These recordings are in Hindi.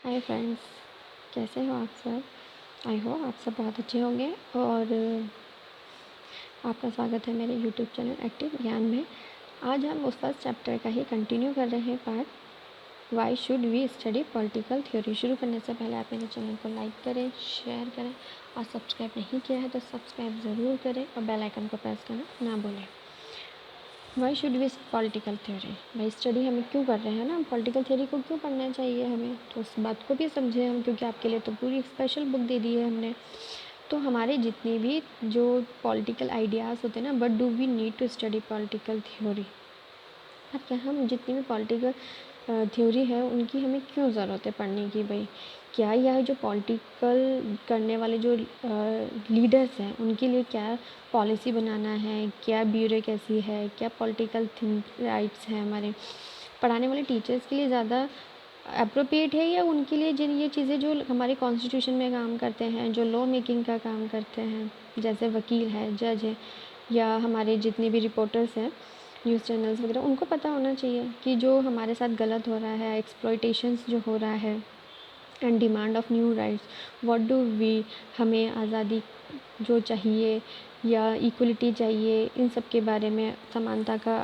हाय फ्रेंड्स, कैसे हो आप सब। आई होप आप सब बहुत अच्छे होंगे और आपका स्वागत है मेरे यूट्यूब चैनल एक्टिव ज्ञान में। आज हम उस फर्स्ट चैप्टर का ही कंटिन्यू कर रहे हैं part why should we study political theory. शुरू करने से पहले आप मेरे चैनल को लाइक करें, शेयर करें और सब्सक्राइब नहीं किया है तो सब्सक्राइब ज़रूर करें और बेल आइकन को प्रेस करना ना भूलें। Why should we political theory, भाई स्टडी हमें क्यों कर रहे हैं ना, पॉलिटिकल थ्योरी को क्यों पढ़ना चाहिए हमें, तो उस बात को भी समझे हम, क्योंकि आपके लिए तो पूरी स्पेशल बुक दे दी है हमने। तो हमारे जितने भी जो पॉलिटिकल आइडियाज़ होते हैं ना, but do we need to study political theory, क्या हम जितनी भी पॉलिटिकल थ्योरी है उनकी हमें क्यों ज़रूरत है पढ़ने की। भाई क्या यह जो पॉलिटिकल करने वाले जो लीडर्स हैं उनके लिए क्या पॉलिसी बनाना है, क्या ब्यूरोक्रेसी है, क्या पॉलिटिकल थिंक राइट्स हैं हमारे पढ़ाने वाले टीचर्स के लिए ज़्यादा अप्रोप्रिएट है, या उनके लिए जिन ये चीज़ें जो हमारे कॉन्स्टिट्यूशन में काम करते हैं, जो लॉ मेकिंग का काम करते हैं, जैसे वकील है, जज है, या हमारे जितने भी रिपोर्टर्स हैं न्यूज़ चैनल्स वगैरह, उनको पता होना चाहिए कि जो हमारे साथ गलत हो रहा है, एक्सप्लॉयटेशंस जो हो रहा है and demand of new rights, what do we, हमें आज़ादी जो चाहिए या इक्वलिटी चाहिए, इन सब के बारे में, समानता का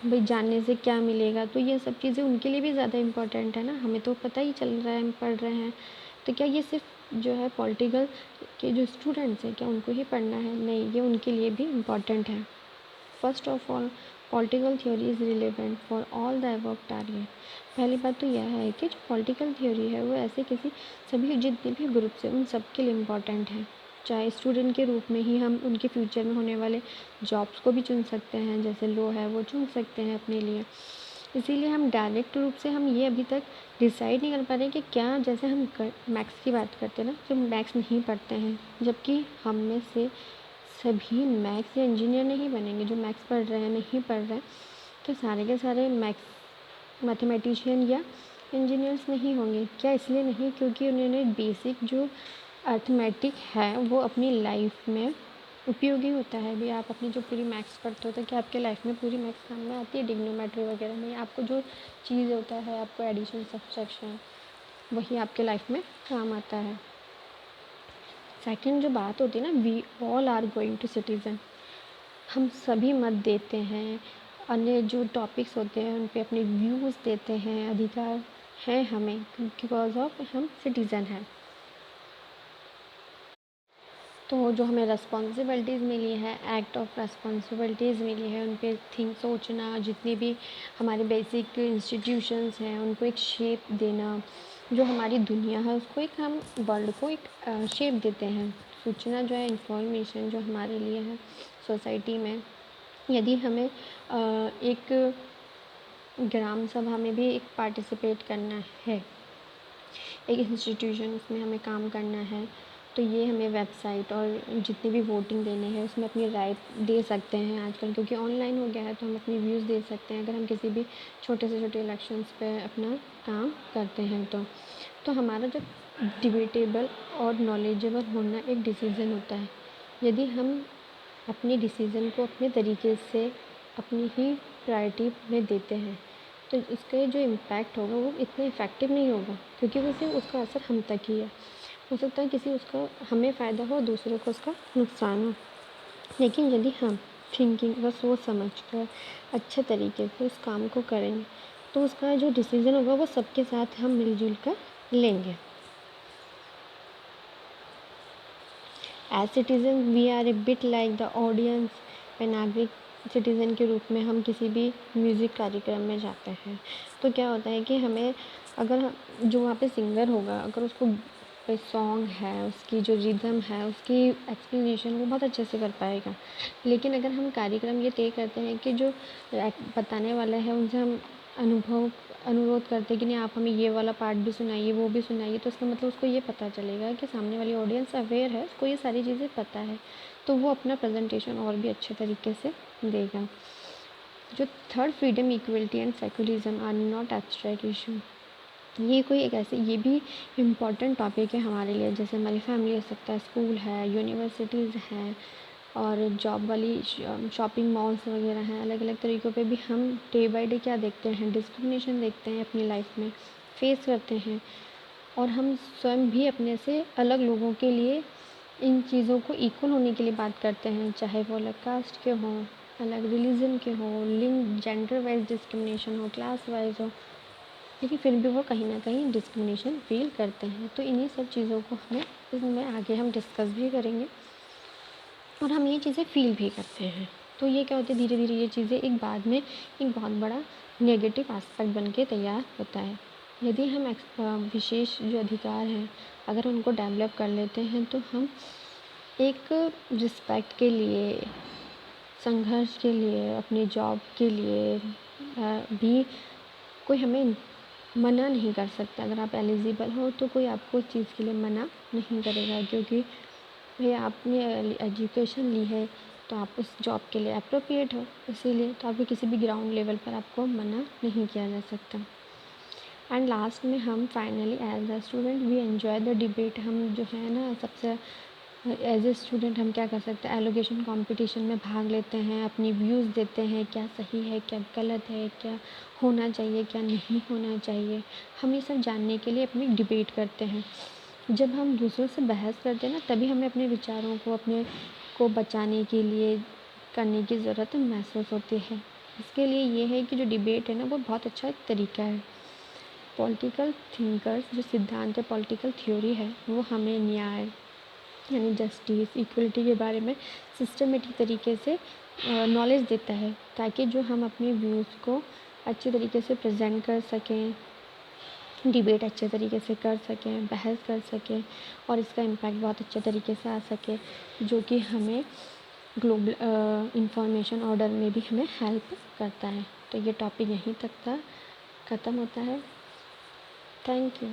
भाई जानने से क्या मिलेगा। तो ये सब चीज़ें उनके लिए भी ज़्यादा इम्पोर्टेंट है ना, हमें तो पता ही चल रहा है, हम पढ़ रहे हैं। तो क्या ये सिर्फ जो है पॉलिटिकल के जो स्टूडेंट्स हैं क्या उनको ही पढ़ना है? नहीं, ये उनके लिए भी इम्पॉर्टेंट है। First of all, political theory is relevant for all the above target. पहली बात तो यह है कि जो पॉलिटिकल थ्योरी है वो ऐसे किसी सभी जितने भी ग्रुप्स हैं उन सब के लिए इम्पॉर्टेंट है। चाहे स्टूडेंट के रूप में ही हम उनके फ्यूचर में होने वाले जॉब्स को भी चुन सकते हैं, जैसे लो है वो चुन सकते हैं अपने लिए। इसीलिए हम डायरेक्ट रूप से हम ये अभी तक डिसाइड नहीं कर पा रहे कि क्या, जैसे हम मैथ्स की बात करते हैं ना, जो मैथ्स नहीं पढ़ते हैं, जबकि हम में से सभी मैथ्स या इंजीनियर नहीं बनेंगे। जो मैथ्स पढ़ रहे हैं, नहीं पढ़ रहे हैं, तो सारे के सारे मैथमेटिशियन या इंजीनियर्स नहीं होंगे। क्या इसलिए नहीं? क्योंकि उन्होंने बेसिक जो अर्थमेटिक है वो अपनी लाइफ में उपयोगी होता है। भी आप अपनी जो पूरी मैथ्स पढ़ते हो तो क्या आपके लाइफ में पूरी मैथ्स काम में आती है? डिग्नोमेट्री वगैरह में आपको जो चीज़ होता है, आपको एडिशन सब्सट्रैक्शन, वही आपके लाइफ में काम आता है। सेकंड जो बात होती है ना, we all are going to citizen, हम सभी मत देते हैं, अन्य जो टॉपिक्स होते हैं उन पे अपने व्यूज़ देते हैं, अधिकार है हमें बिकॉज ऑफ हम सिटीज़न हैं। तो जो हमें रिस्पॉन्सिबिलिटीज़ मिली है, एक्ट ऑफ रिस्पॉन्सिबिलिटीज़ मिली है, उन पे थिंक सोचना, जितनी भी हमारे बेसिक इंस्टीट्यूशंस हैं उनको एक शेप देना, जो हमारी दुनिया है उसको एक, हम वर्ल्ड को एक शेप देते हैं। सूचना जो है, इंफॉर्मेशन जो हमारे लिए है सोसाइटी में, यदि हमें एक ग्राम सभा में भी एक पार्टिसिपेट करना है, एक इंस्टीट्यूशन में हमें काम करना है, तो ये हमें वेबसाइट और जितनी भी वोटिंग देने हैं उसमें अपनी राय दे सकते हैं आजकल, क्योंकि ऑनलाइन हो गया है, तो हम अपनी व्यूज़ दे सकते हैं अगर हम किसी भी छोटे से छोटे इलेक्शंस पे अपना काम करते हैं। तो हमारा जब डिबेटेबल और नॉलेजेबल होना एक डिसीज़न होता है। यदि हम अपने डिसीज़न को अपने तरीके से अपनी ही प्रायोरिटी में देते हैं, तो इसका जो इम्पैक्ट होगा वो इतना इफ़ेक्टिव नहीं होगा, क्योंकि वो सिर्फ उसका असर हम तक ही है। हो सकता है किसी उसका हमें फ़ायदा हो, दूसरों को उसका नुकसान हो, लेकिन यदि हम थिंकिंग व सोच समझ कर अच्छे तरीके से उस काम को करेंगे तो उसका जो डिसीज़न होगा वो सबके साथ हम मिलजुल कर लेंगे। As citizen we are a bit like the audience. नागरिक सिटीज़न के रूप में हम किसी भी म्यूज़िक कार्यक्रम में जाते हैं तो क्या होता है कि हमें, अगर जो वहाँ पे सिंगर होगा, अगर उसको सॉन्ग है, उसकी जो रिदम है, उसकी एक्सप्लेनेशन वो बहुत अच्छे से कर पाएगा। लेकिन अगर हम कार्यक्रम ये तय करते हैं कि जो बताने वाला है उनसे हम अनुरोध करते हैं कि नहीं आप हमें ये वाला पार्ट भी सुनाइए, वो भी सुनाइए, तो इसका मतलब उसको ये पता चलेगा कि सामने वाली ऑडियंस अवेयर है, उसको ये सारी चीज़ें पता है, तो वो अपना प्रेजेंटेशन और भी अच्छे तरीके से देगा। जो third, freedom, equality and secularism are not abstract issue. ये कोई एक ऐसे, ये भी इम्पॉर्टेंट टॉपिक है हमारे लिए, जैसे हमारी फैमिली हो सकता है, स्कूल है, यूनिवर्सिटीज़ हैं, और जॉब वाली शॉपिंग मॉल्स वगैरह हैं। अलग अलग तरीक़ों पे भी हम डे बाय डे क्या देखते हैं, डिस्क्रिमिनेशन देखते हैं अपनी लाइफ में, फेस करते हैं। और हम स्वयं भी अपने से अलग लोगों के लिए इन चीज़ों को इक्वल होने के लिए बात करते हैं, चाहे वो अलग कास्ट के हों, अलग रिलीजन के हों, लिंग जेंडर वाइज डिस्क्रिमिनेशन हो, क्लास वाइज हो, लेकिन फिर भी वो कहीं ना कहीं डिस्क्रिमिनेशन फील करते हैं। तो इन्हीं सब चीज़ों को हमें इसमें आगे हम डिस्कस भी करेंगे और हम ये चीज़ें फील भी करते हैं। तो ये क्या होता है, धीरे धीरे ये चीज़ें एक बाद में एक बहुत बड़ा नेगेटिव एस्पेक्ट बन के तैयार होता है। यदि हम विशेष जो अधिकार हैं अगर उनको डेवलप कर लेते हैं तो हम एक रिस्पेक्ट के लिए, संघर्ष के लिए, अपनी जॉब के लिए भी कोई हमें मना नहीं कर सकता। अगर आप एलिजिबल हो तो कोई आपको इस चीज़ के लिए मना नहीं करेगा, क्योंकि भाई आपने एजुकेशन ली है तो आप उस जॉब के लिए अप्रोप्रिएट हो, इसीलिए तो आपको किसी भी ग्राउंड लेवल पर आपको मना नहीं किया जा सकता। एंड लास्ट में हम finally as a student we enjoy the debate. हम जो है ना सबसे एज ए स्टूडेंट हम क्या कर सकते हैं, एलोगेशन कंपटीशन में भाग लेते हैं, अपनी व्यूज़ देते हैं, क्या सही है क्या गलत है, क्या होना चाहिए क्या नहीं होना चाहिए, हम ये सब जानने के लिए अपनी डिबेट करते हैं। जब हम दूसरों से बहस करते हैं ना तभी हमें अपने विचारों को अपने को बचाने के लिए करने की ज़रूरत महसूस होती है। इसके लिए ये है कि जो डिबेट है ना वो बहुत अच्छा एक तरीका है। पॉलिटिकल थिंकर्स जो सिद्धांत है, पॉलिटिकल थ्योरी है, वो हमें न्याय यानी जस्टिस, इक्वलिटी के बारे में सिस्टमेटिक तरीके से नॉलेज देता है, ताकि जो हम अपने व्यूज़ को अच्छे तरीके से प्रेजेंट कर सकें, डिबेट अच्छे तरीके से कर सकें, बहस कर सकें और इसका इम्पैक्ट बहुत अच्छे तरीके से आ सके, जो कि हमें ग्लोबल इंफॉर्मेशन ऑर्डर में भी हमें हेल्प करता है। तो ये टॉपिक यहीं तक था, ख़त्म होता है। Thank you.